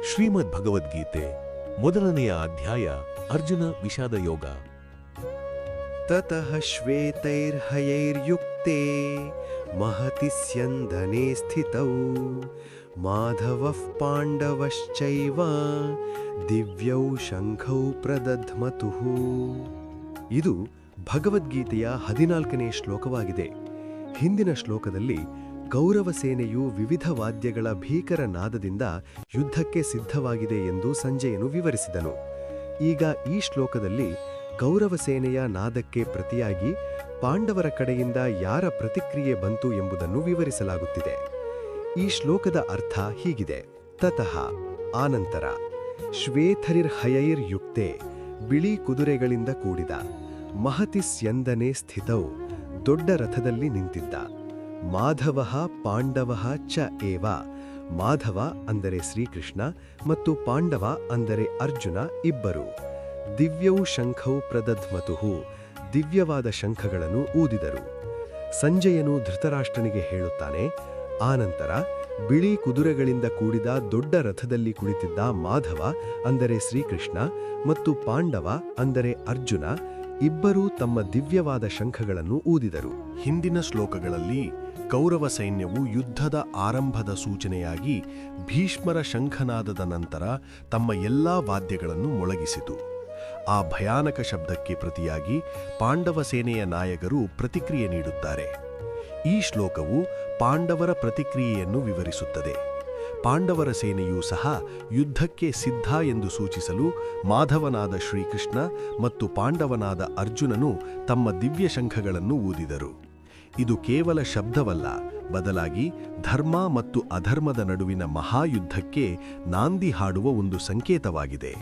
ಶ್ರೀಮದ್ ಭಗವದ್ಗೀತೆ ಮೊದಲನೆಯ ಅಧ್ಯಾಯ ಅರ್ಜುನ ವಿಷಾದ ಯೋಗ. ತತಃ ಶ್ವೇತೈರ್ಹಯೈರ್ಯುಕ್ತೆ ಮಹತಿ ಸ್ಯಂದನೆ ಸ್ಥಿತೌ ಮಾಧವಃ ಪಾಂಡವಶ್ಚೈವ ದಿವ್ಯೌ ಶಂಖೌ ಪ್ರದಧ್ಮತುಃ. ಇದು ಭಗವದ್ಗೀತೆಯ 14ನೇ ಶ್ಲೋಕವಾಗಿದೆ. ಹಿಂದಿನ ಶ್ಲೋಕದಲ್ಲಿ ಕೌರವ ಸೇನೆಯು ವಿವಿಧ ವಾದ್ಯಗಳ ಭೀಕರ ನಾದದಿಂದ ಯುದ್ಧಕ್ಕೆ ಸಿದ್ಧವಾಗಿದೆ ಎಂದು ಸಂಜಯನು ವಿವರಿಸಿದನು. ಈಗ ಈ ಶ್ಲೋಕದಲ್ಲಿ ಕೌರವ ಸೇನೆಯ ನಾದಕ್ಕೆ ಪ್ರತಿಯಾಗಿ ಪಾಂಡವರ ಕಡೆಯಿಂದ ಯಾರ ಪ್ರತಿಕ್ರಿಯೆ ಬಂತು ಎಂಬುದನ್ನು ವಿವರಿಸಲಾಗುತ್ತಿದೆ. ಈ ಶ್ಲೋಕದ ಅರ್ಥ ಹೀಗಿದೆ: ತತಃ ಆನಂತರ, ಶ್ವೇತೈರ್ಹಯೈರ್ಯುಕ್ತೆ ಬಿಳಿ ಕುದುರೆಗಳಿಂದ ಕೂಡಿದ, ಮಹತಿ ಸ್ಯಂದನೆ ಸ್ಥಿತೌ ದೊಡ್ಡ ರಥದಲ್ಲಿ ನಿಂತಿದ್ದ, ಮಾಧವಃ ಪಾಂಡವಃ ಚ ಏವ ಮಾಧವ ಅಂದರೆ ಶ್ರೀಕೃಷ್ಣ ಮತ್ತು ಪಾಂಡವ ಅಂದರೆ ಅರ್ಜುನ ಇಬ್ಬರು, ದಿವ್ಯೌ ಶಂಖೌ ಪ್ರದಧ್ಮತುಃ ದಿವ್ಯವಾದ ಶಂಖಗಳನ್ನು ಊದಿದರು. ಸಂಜಯನು ಧೃತರಾಷ್ಟ್ರನಿಗೆ ಹೇಳುತ್ತಾನೆ, ಆನಂತರ ಬಿಳಿ ಕುದುರೆಗಳಿಂದ ಕೂಡಿದ ದೊಡ್ಡ ರಥದಲ್ಲಿ ಕುಳಿತಿದ್ದ ಮಾಧವ ಅಂದರೆ ಶ್ರೀಕೃಷ್ಣ ಮತ್ತು ಪಾಂಡವ ಅಂದರೆ ಅರ್ಜುನ ಇಬ್ಬರೂ ತಮ್ಮ ದಿವ್ಯವಾದ ಶಂಖಗಳನ್ನು ಊದಿದರು. ಹಿಂದಿನ ಶ್ಲೋಕಗಳಲ್ಲಿ ಕೌರವ ಸೈನ್ಯವು ಯುದ್ಧದ ಆರಂಭದ ಸೂಚನೆಯಾಗಿ ಭೀಷ್ಮರ ಶಂಖನಾದದ ನಂತರ ತಮ್ಮ ಎಲ್ಲಾ ವಾದ್ಯಗಳನ್ನು ಮೊಳಗಿಸಿತು. ಆ ಭಯಾನಕ ಶಬ್ದಕ್ಕೆ ಪ್ರತಿಯಾಗಿ ಪಾಂಡವ ಸೇನೆಯ ನಾಯಕರು ಪ್ರತಿಕ್ರಿಯೆ ನೀಡುತ್ತಾರೆ. ಈ ಶ್ಲೋಕವು ಪಾಂಡವರ ಪ್ರತಿಕ್ರಿಯೆಯನ್ನು ವಿವರಿಸುತ್ತದೆ. ಪಾಂಡವರ ಸೇನೆಯೂ ಸಹ ಯುದ್ಧಕ್ಕೆ ಸಿದ್ಧ ಎಂದು ಸೂಚಿಸಲು ಮಾಧವನಾದ ಶ್ರೀಕೃಷ್ಣ ಮತ್ತು ಪಾಂಡವನಾದ ಅರ್ಜುನನು ತಮ್ಮ ದಿವ್ಯ ಶಂಖಗಳನ್ನು ಊದಿದರು. ಇದು ಕೇವಲ ಶಬ್ದವಲ್ಲ, ಬದಲಾಗಿ ಧರ್ಮ ಮತ್ತು ಅಧರ್ಮದ ನಡುವಿನ ಮಹಾಯುದ್ಧಕ್ಕೆ ನಾಂದಿ ಹಾಡುವ ಒಂದು ಸಂಕೇತವಾಗಿದೆ.